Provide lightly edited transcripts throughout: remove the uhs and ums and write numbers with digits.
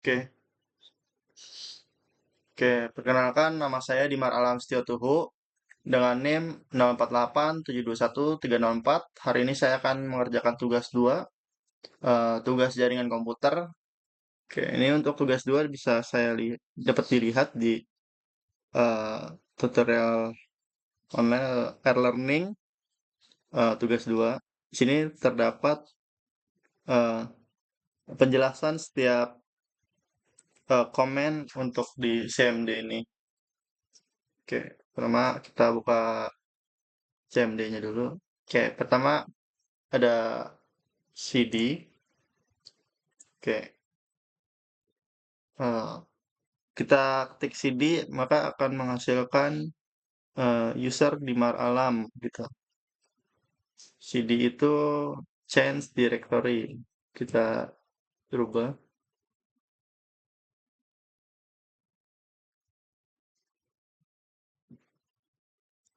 Oke, oke. Perkenalkan, nama saya Dimar Alam Setiotuhu dengan NIM 0487213004. Hari ini saya akan mengerjakan tugas 2, tugas jaringan komputer. Oke, ini untuk tugas 2 bisa saya dapat dilihat di eh, tutorial online e-learning tugas 2. Di sini terdapat eh, penjelasan setiap komen untuk di CMD ini. Oke, pertama kita buka CMD-nya dulu. Oke, pertama ada CD. Oke, eh, kita ketik CD maka akan menghasilkan user Dimar Alam gitu. CD itu change directory. Kita rubah.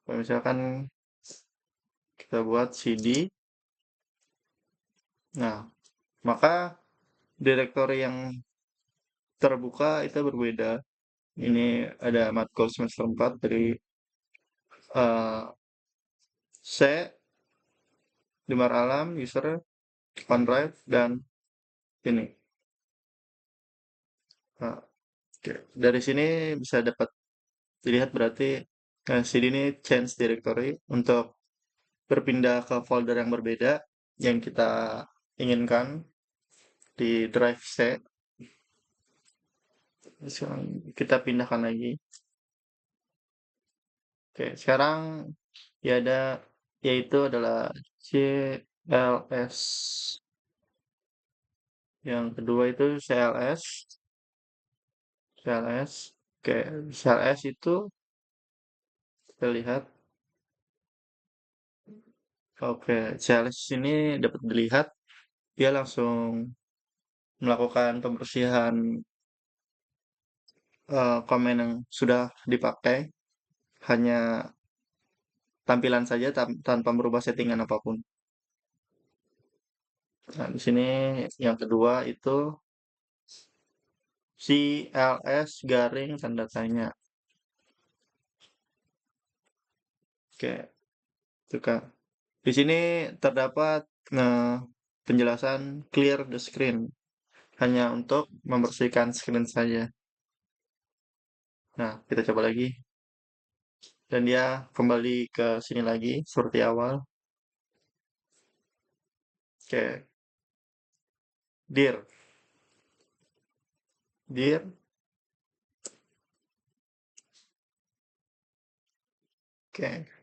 Kalau misalkan kita buat CD, nah maka directory yang terbuka itu berbeda. Ini ada matkul semester 4 dari eh, C, Dimar Alam, user, OneDrive, dan ini. Nah, oke. Dari sini bisa dapat dilihat berarti CD ini change directory untuk berpindah ke folder yang berbeda yang kita inginkan di drive C. Sekarang kita pindahkan lagi. Oke, sekarang ya ada yaitu adalah CLS. Yang kedua itu CLS. CLS. Oke, CLS itu kita lihat. Oke, CLS ini dapat dilihat dia langsung melakukan pembersihan komen yang sudah dipakai, hanya tampilan saja tanpa merubah settingan apapun. Nah, di sini yang kedua itu CLS garing tanda tanya. Oke, itu kan. Di sini terdapat penjelasan clear the screen, hanya untuk membersihkan screen saja. Nah, kita coba lagi. Dan dia kembali ke sini lagi seperti awal. Oke, dir, dir. Oke.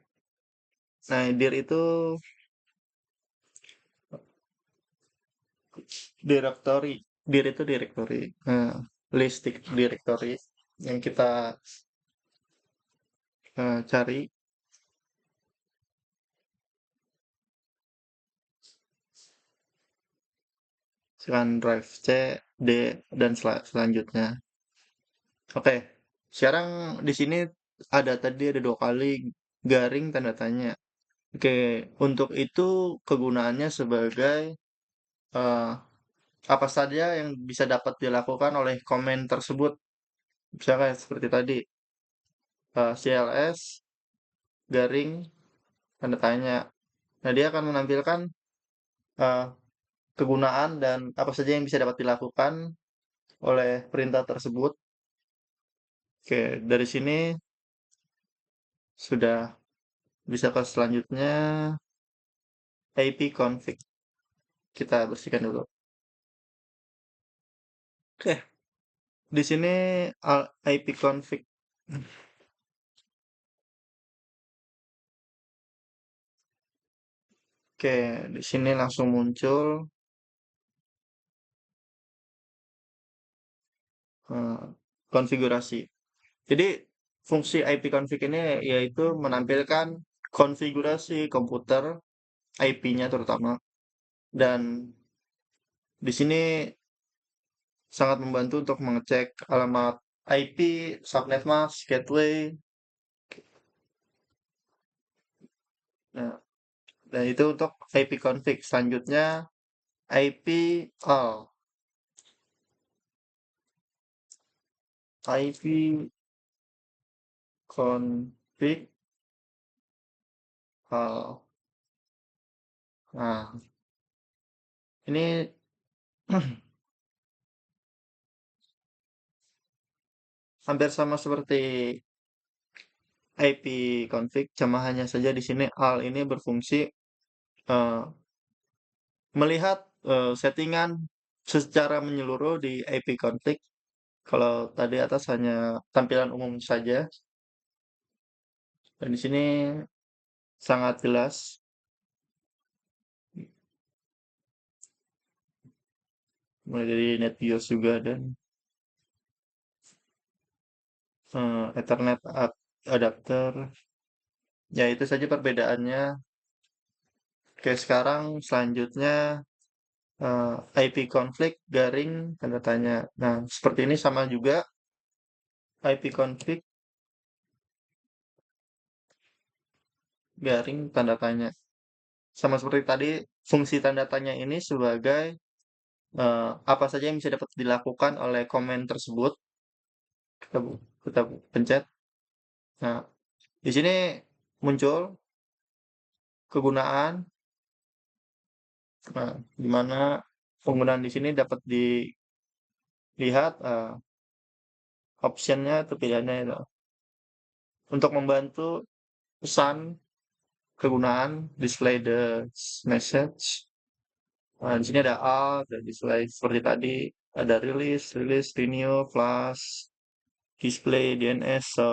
Nah, dir itu directory. Dir itu directory. List directory yang kita cari. Misalkan drive C, D, dan selanjutnya. Oke, sekarang di sini ada 2 kali garing tanda tanya. Oke, untuk itu kegunaannya sebagai eh, apa saja yang bisa dapat dilakukan oleh komen tersebut. Misalkan seperti tadi, CLS garing tanda tanya. Nah, dia akan menampilkan eh, kegunaan dan apa saja yang bisa dapat dilakukan oleh perintah tersebut. Oke, dari sini sudah bisa ke selanjutnya IP config. Kita bersihkan dulu. Oke, di sini IP config. Oke, di sini langsung muncul eh, konfigurasi. Jadi fungsi IP config ini yaitu menampilkan konfigurasi komputer IP-nya terutama, dan di sini sangat membantu untuk mengecek alamat IP, subnet mask, gateway. Nah, dan itu untuk IP config. Selanjutnya IP all. IP config hal. Nah, ini hampir sama seperti IP config, cuma hanya saja di sini hal ini berfungsi eh, melihat settingan secara menyeluruh di IP config. Kalau tadi atas hanya tampilan umum saja, dan di sini sangat jelas, mulai dari NetBIOS juga dan Ethernet adapter. Ya itu saja perbedaannya. Oke, sekarang selanjutnya IP config garing tanda tanya. Nah, seperti ini sama juga IP config garing tanda tanya. Sama seperti tadi, fungsi tanda tanya ini sebagai apa saja yang bisa dapat dilakukan oleh komen tersebut. Kita pencet. Nah, di sini muncul kegunaan, nah, di mana penggunaan di sini dapat dilihat optionnya atau pilihannya itu untuk membantu pesan kegunaan display the message. Nah, di sini ada alt, ada display seperti tadi, ada release, renew, flash, display DNS, so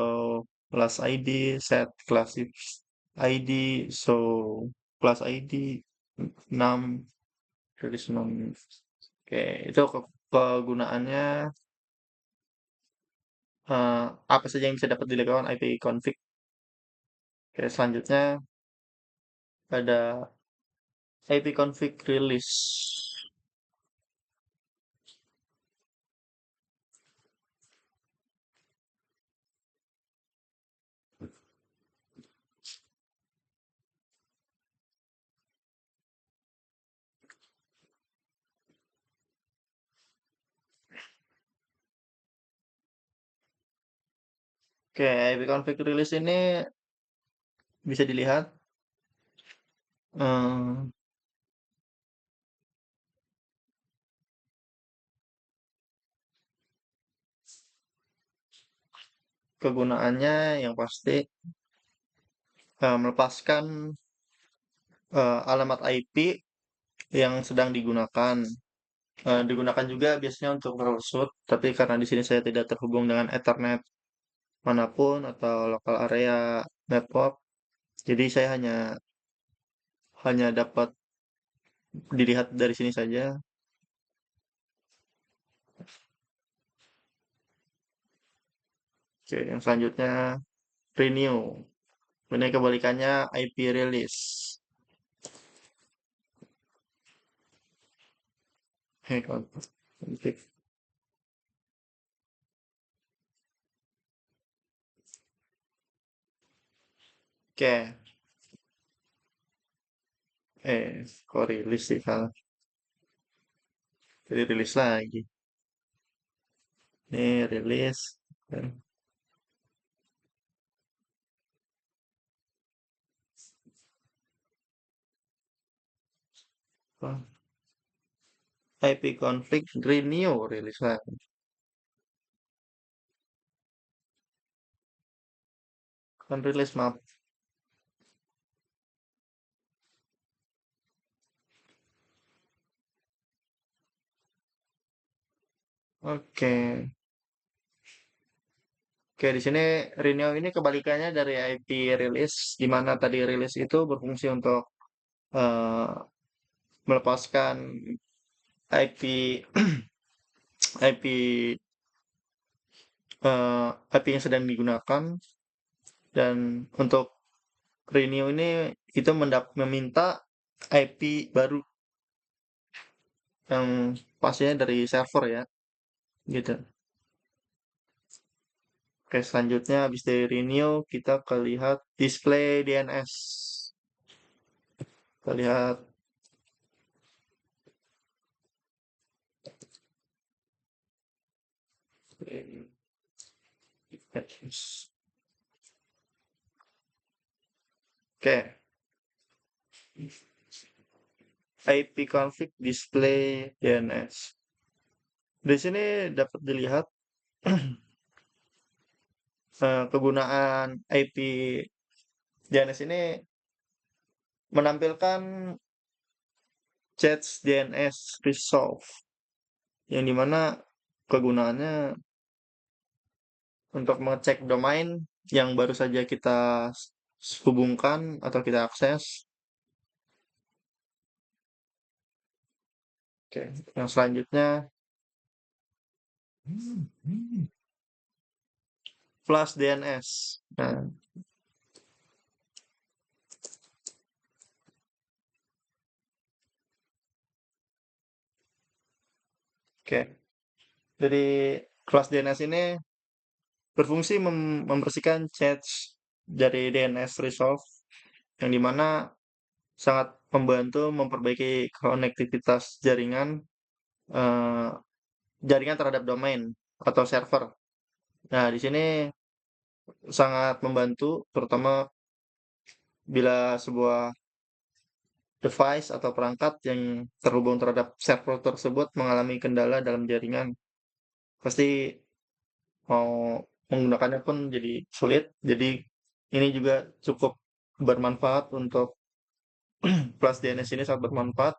class ID, set class ID, so class ID 6, release 6. Oke, itu kegunaannya apa saja yang bisa dapat dilakukan IP config. Oke, selanjutnya ada IP config release. Oke, IP config release ini bisa dilihat eh, kegunaannya yang pasti melepaskan alamat IP yang sedang digunakan. Digunakan juga biasanya untuk troubleshoot, tapi karena di sini saya tidak terhubung dengan Ethernet manapun atau local area network, jadi saya hanya dapat dilihat dari sini saja. Oke, yang selanjutnya renew. Ini kebalikannya IP release. Hei, konflik. Oke, kok rilis sih kalau jadi rilis lagi. Ini rilis. Apa? IP conflict renew rilis lagi. Kan rilis map. Oke. Oke, di sini renew ini kebalikannya dari IP release, di mana tadi release itu berfungsi untuk eh, melepaskan IP IP IP yang sedang digunakan, dan untuk renew ini itu meminta IP baru yang pastinya dari server ya, gitu. Oke, selanjutnya habis dari renew kita ke lihat display DNS. Kita lihat Oke, IP config display DNS. Di sini dapat dilihat kegunaan IP DNS ini menampilkan chat DNS resolve yang dimana kegunaannya untuk mengecek domain yang baru saja kita hubungkan atau kita akses. Oke, yang selanjutnya flash DNS. Nah, oke. Jadi flash DNS ini berfungsi membersihkan cache dari DNS resolve yang dimana sangat membantu memperbaiki konektivitas eh, jaringan terhadap domain atau server. Nah, di sini sangat membantu, terutama bila sebuah device atau perangkat yang terhubung terhadap server tersebut mengalami kendala dalam jaringan. Pasti mau menggunakannya pun jadi sulit. Jadi ini juga cukup bermanfaat untuk Flash DNS ini sangat bermanfaat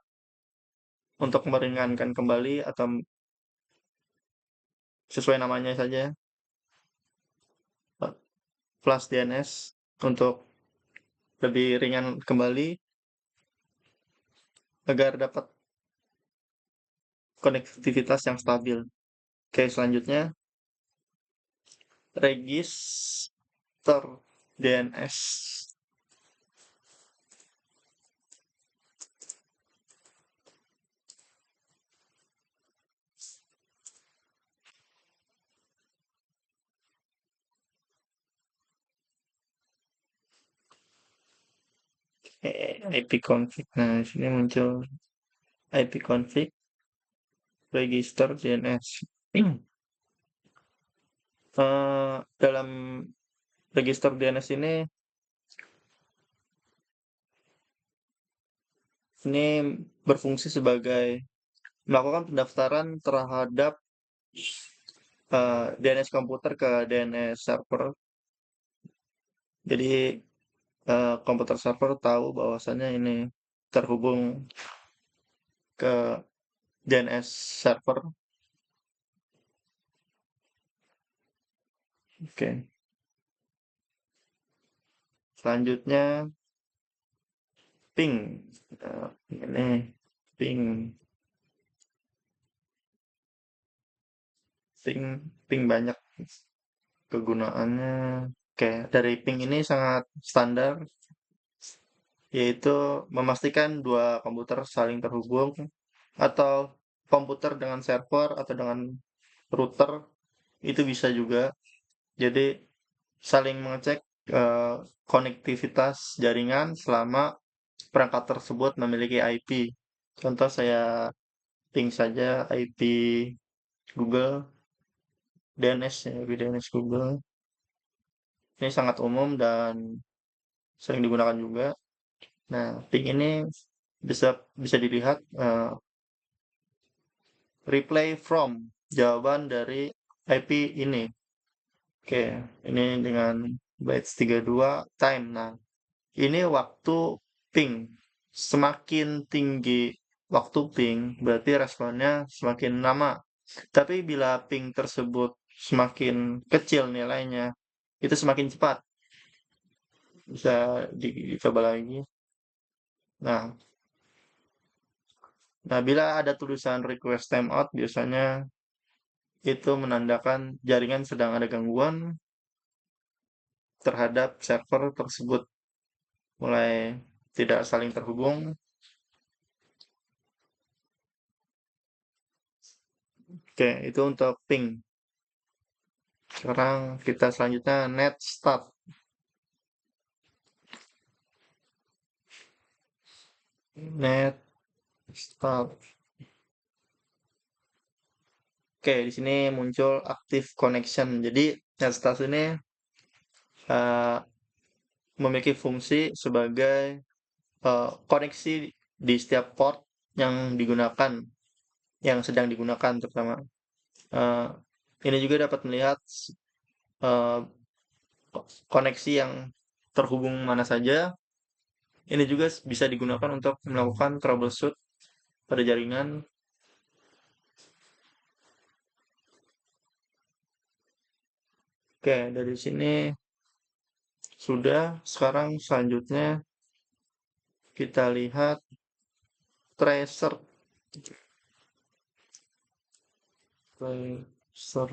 untuk meringankan kembali atau sesuai namanya saja Flash DNS untuk lebih ringan kembali agar dapat konektivitas yang stabil. Oke, selanjutnya register DNS. IP config. Nah, di sini muncul IP config register DNS. Dalam register DNS ini berfungsi sebagai melakukan pendaftaran terhadap DNS komputer ke DNS server. Jadi komputer server tahu bahwasannya ini terhubung ke DNS server. Oke. Selanjutnya ping. Ini ping, ping, ping banyak kegunaannya. Oke, dari ping ini sangat standar, yaitu memastikan dua komputer saling terhubung atau komputer dengan server atau dengan router itu bisa juga. Jadi saling mengecek eh, konektivitas jaringan selama perangkat tersebut memiliki IP. Contoh saya ping saja IP Google, DNS ya, IP DNS Google. Ini sangat umum dan sering digunakan juga. Nah, ping ini bisa bisa dilihat reply from jawaban dari IP ini. Oke, ini dengan bytes 32 time. Nah, ini waktu ping. Semakin tinggi waktu ping, berarti responnya semakin lama. Tapi bila ping tersebut semakin kecil nilainya, itu semakin cepat. Bisa dicoba lagi. Nah, bila ada tulisan request timeout, biasanya itu menandakan jaringan sedang ada gangguan terhadap server tersebut, mulai tidak saling terhubung. Oke, itu untuk ping. Sekarang kita selanjutnya net start. Net start. Oke, di sini muncul active connection. Jadi NetStats ini eh, memiliki fungsi sebagai koneksi di setiap port yang digunakan, yang sedang digunakan terutama. Eh, ini juga dapat melihat eh, koneksi yang terhubung mana saja. Ini juga bisa digunakan untuk melakukan troubleshoot pada jaringan. Oke, dari sini sudah. Sekarang selanjutnya kita lihat tracer. Tracer.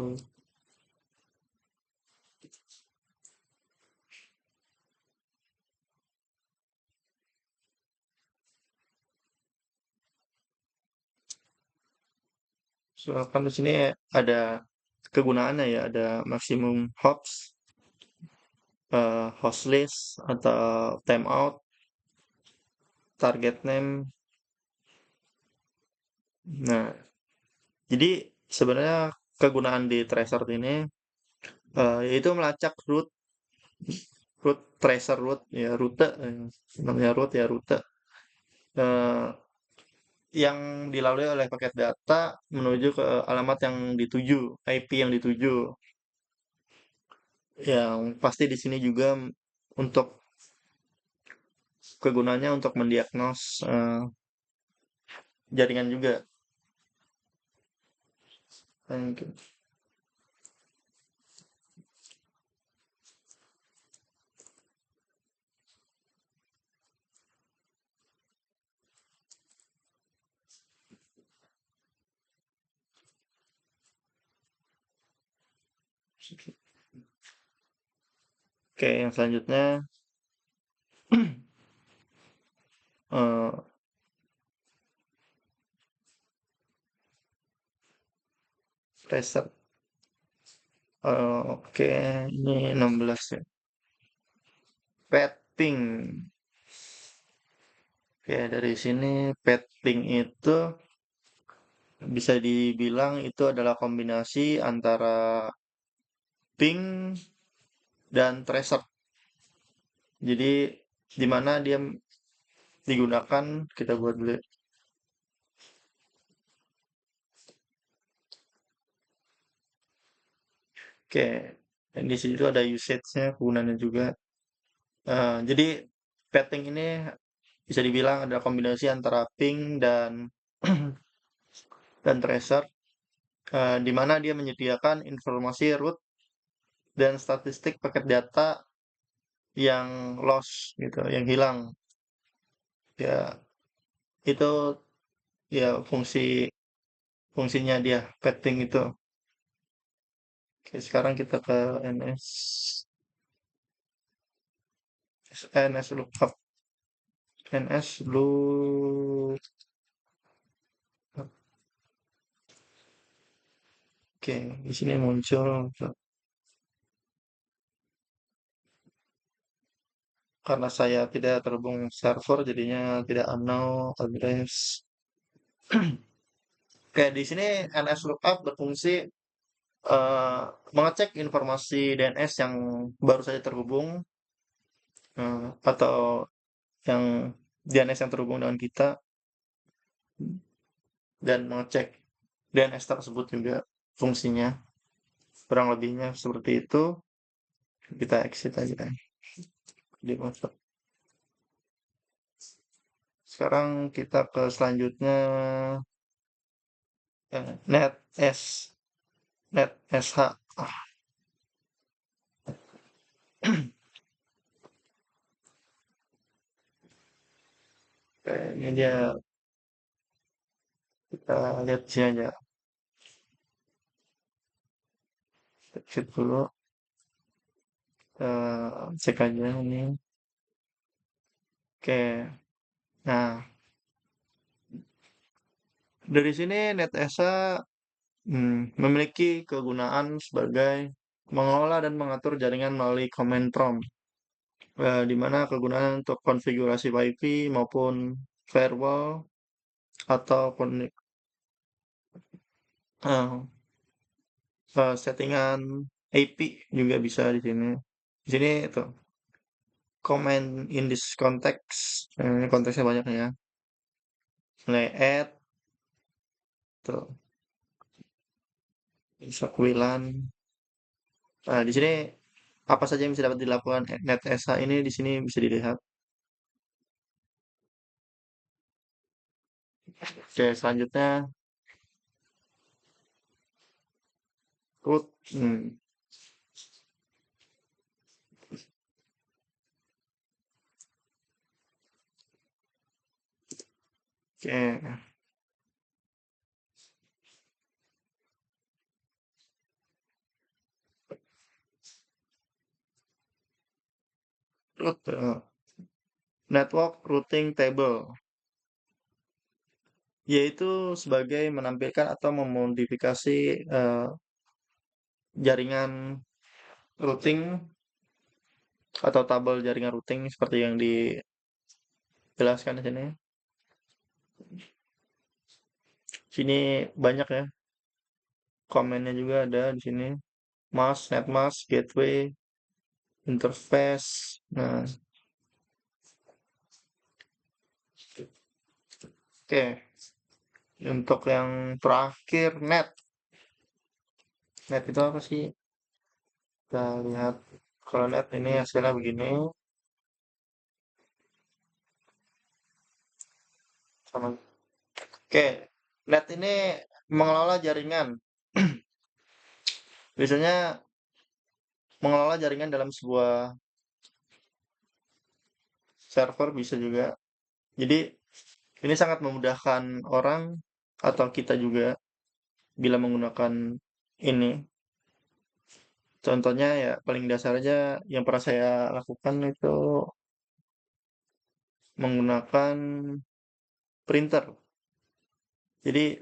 Kan di sini ada kegunaannya ya, ada maximum hops, host list atau timeout, target name. Nah, jadi sebenarnya kegunaan di tracer ini yaitu melacak root tracer root ya rute namanya root ya rute eh, yang dilalui oleh paket data menuju ke alamat yang dituju, IP yang dituju. Yang pasti di sini juga untuk kegunaannya untuk mendiagnos jaringan juga. Thank you. Oke, yang selanjutnya eh, tracer. Oke, ini 16 ya. Petting. Oke, dari sini petting itu bisa dibilang itu adalah kombinasi antara ping dan tracer. Jadi di mana dia digunakan kita buat dulu. Oke, dan di situ ada usage-nya, kegunaannya juga. Jadi petting ini bisa dibilang ada kombinasi antara ping dan tracer, di mana dia menyediakan informasi root dan statistik paket data yang loss gitu, yang hilang. Ya, itu ya fungsinya dia petting itu. Oke, sekarang kita ke NS NS lookup. NS lookup. Oke, di sini muncul karena saya tidak terhubung server jadinya tidak know address. Oke, di sini NS lookup berfungsi eh, mengecek informasi DNS yang baru saja terhubung atau yang DNS yang terhubung dengan kita dan mengecek DNS tersebut juga fungsinya kurang lebihnya seperti itu. Kita exit aja di masuk. Sekarang kita ke selanjutnya net s net sh. Kayaknya dia kita lihat sini aja, exit dulu. Cek aja ini. Oke, nah dari sini NetEsa memiliki kegunaan sebagai mengelola dan mengatur jaringan melalui command prompt, di mana kegunaan untuk konfigurasi WiFi maupun firewall atau settingan IP juga bisa di sini. Di sini itu comment in this context. Ini konteksnya banyak ya. Mulai add, tuh, bisa kuilan. Nah, di sini apa saja yang bisa dapat dilakukan NetEsa ini di sini bisa dilihat. Oke, selanjutnya root. Oke, root network routing table, yaitu sebagai menampilkan atau memodifikasi jaringan routing atau tabel jaringan routing seperti yang dijelaskan di sini. Sini banyak ya, komennya juga ada di sini. Mask, netmask, gateway, interface. Nah, oke. Untuk yang terakhir, net. Net itu apa sih? Kita lihat. Kalau net ini hasilnya begini. Sama. Oke, net ini mengelola jaringan. Biasanya mengelola jaringan dalam sebuah server bisa juga. Jadi ini sangat memudahkan orang atau kita juga bila menggunakan ini. Contohnya ya paling dasar aja yang pernah saya lakukan itu menggunakan printer. Jadi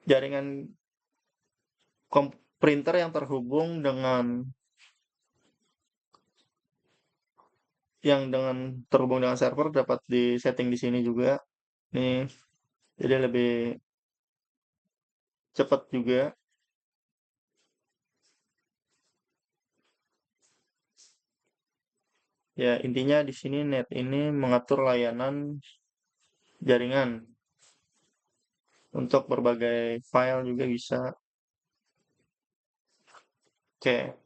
jaringan printer yang terhubung dengan terhubung dengan server dapat disetting di sini juga. Nih, jadi lebih cepat juga. Ya, intinya di sini net ini mengatur layanan jaringan untuk berbagai file juga bisa. Oke,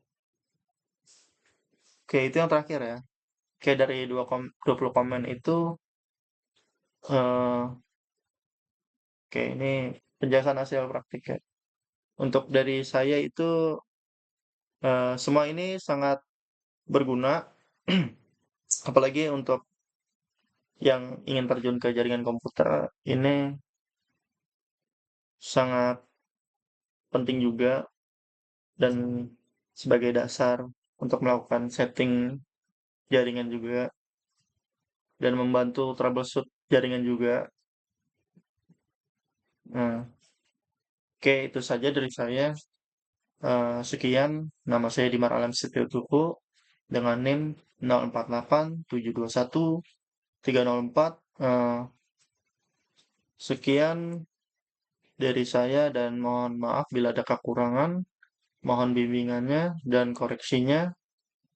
oke itu yang terakhir ya. Oke, dari 20 komen itu eh oke ini penjelasan hasil praktik ya. Untuk dari saya itu semua ini sangat berguna apalagi untuk yang ingin terjun ke jaringan komputer ini sangat penting juga dan sebagai dasar untuk melakukan setting jaringan juga dan membantu troubleshoot jaringan juga. Nah, oke itu saja dari saya. Sekian, nama saya Dimar Alam Setio Tuku dengan NIM 048721 304. Sekian dari saya dan mohon maaf bila ada kekurangan. Mohon bimbingannya dan koreksinya.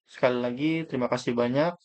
Sekali lagi, terima kasih banyak.